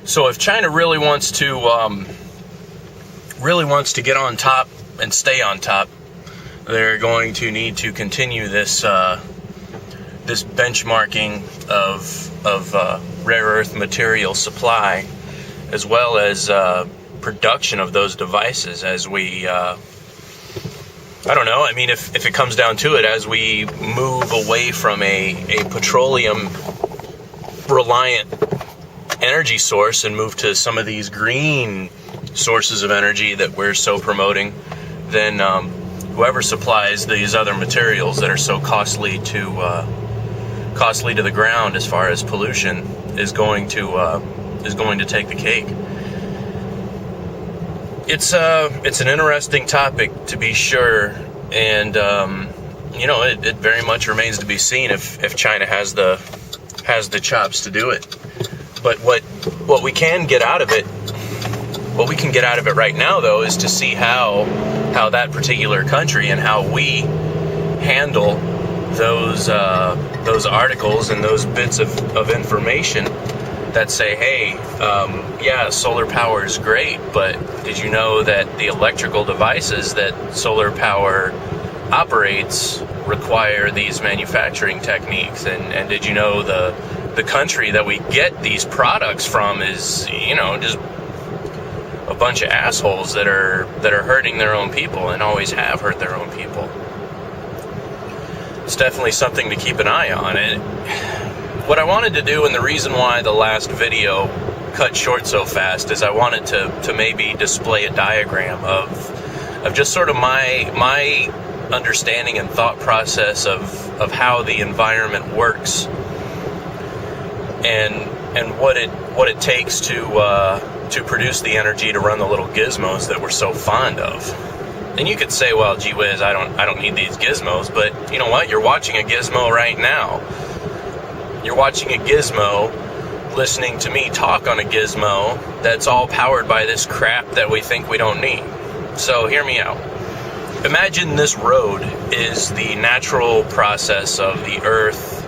So if China really wants to get on top and stay on top, they're going to need to continue this this benchmarking of rare earth material supply, as well as production of those devices. As we, I don't know. I mean, if it comes down to it, as we move away from a petroleum reliant energy source and move to some of these green sources of energy that we're so promoting, then whoever supplies these other materials that are so costly to the ground as far as pollution is going to take the cake. It's an interesting topic, to be sure, and it very much remains to be seen if China has the chops to do it. But what we can get out of it, right now, though, is to see how that particular country and how we handle those articles and those bits of information that say, hey, yeah, solar power is great, but did you know that the electrical devices that solar power operates require these manufacturing techniques? And did you know the country that we get these products from is, just a bunch of assholes that are hurting their own people and always have hurt their own people? It's definitely something to keep an eye on. And what I wanted to do, and the reason why the last video cut short so fast, is I wanted to maybe display a diagram of just sort of my understanding and thought process of how the environment works, and what it takes to produce the energy to run the little gizmos that we're so fond of. And you could say, well, gee whiz, I don't need these gizmos, but you know what? You're watching a gizmo right now. You're watching a gizmo, listening to me talk on a gizmo that's all powered by this crap that we think we don't need. So hear me out. Imagine this road is the natural process of the Earth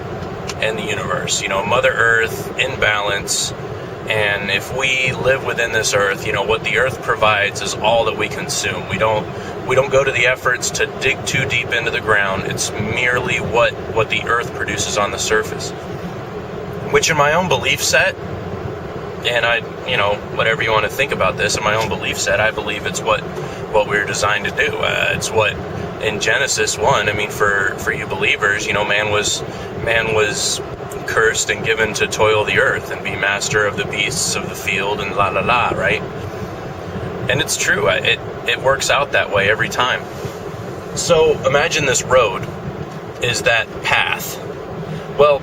and the universe. Mother Earth in balance. And if we live within this Earth, what the Earth provides is all that we consume. We don't go to the efforts to dig too deep into the ground. It's merely what the Earth produces on the surface. Which, in my own belief set, and whatever you want to think about this, in my own belief set, I believe it's what we're designed to do. It's what in Genesis 1, I mean, for you believers, man was cursed and given to toil the earth and be master of the beasts of the field and la la la, right? And it's true. It works out that way every time. So imagine this road is that path. Well,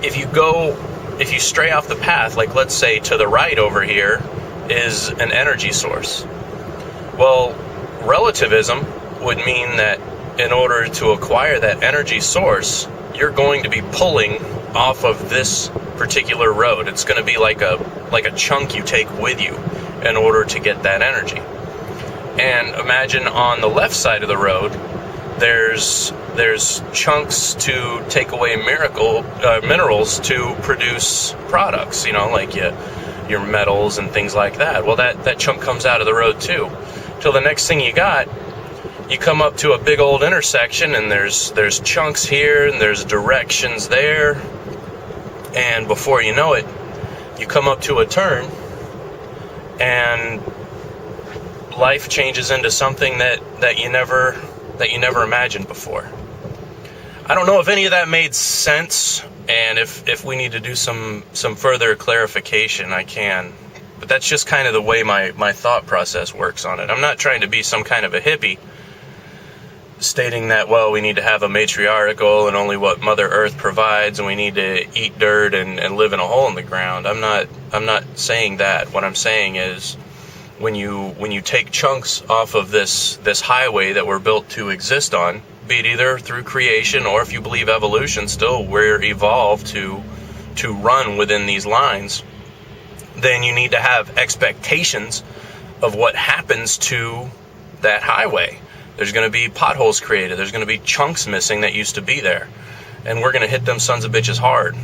if you stray off the path, like let's say to the right over here is an energy source. Well, relativism would mean that in order to acquire that energy source, you're going to be pulling off of this particular road. It's going to be like a chunk you take with you in order to get that energy. And imagine on the left side of the road, there's chunks to take away minerals to produce products, like your metals and things like that. Well, that chunk comes out of the road too. Till the next thing you come up to a big old intersection, and there's chunks here and there's directions there, and before you know it, you come up to a turn and life changes into something that you never imagined before. I don't know if any of that made sense, and if we need to do some further clarification, I can. But that's just kind of the way my thought process works on it. I'm not trying to be some kind of a hippie, stating that, well, we need to have a matriarchal and only what Mother Earth provides, and we need to eat dirt and live in a hole in the ground. I'm not saying that. What I'm saying is, when you take chunks off of this highway that we're built to exist on, be it either through creation or, if you believe evolution, still we're evolved to run within these lines, then you need to have expectations of what happens to that highway. There's going to be potholes created. There's going to be chunks missing that used to be there. And we're going to hit them sons of bitches hard.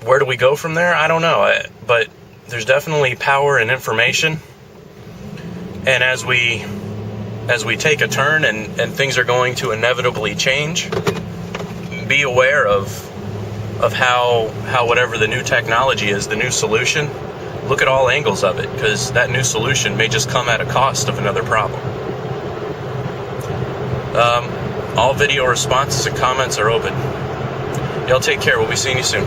Where do we go from there? I don't know. But there's definitely power in information. And as we take a turn and things are going to inevitably change, be aware of how whatever the new technology is, the new solution, look at all angles of it, because that new solution may just come at a cost of another problem. All video responses and comments are open. Y'all take care. We'll be seeing you soon.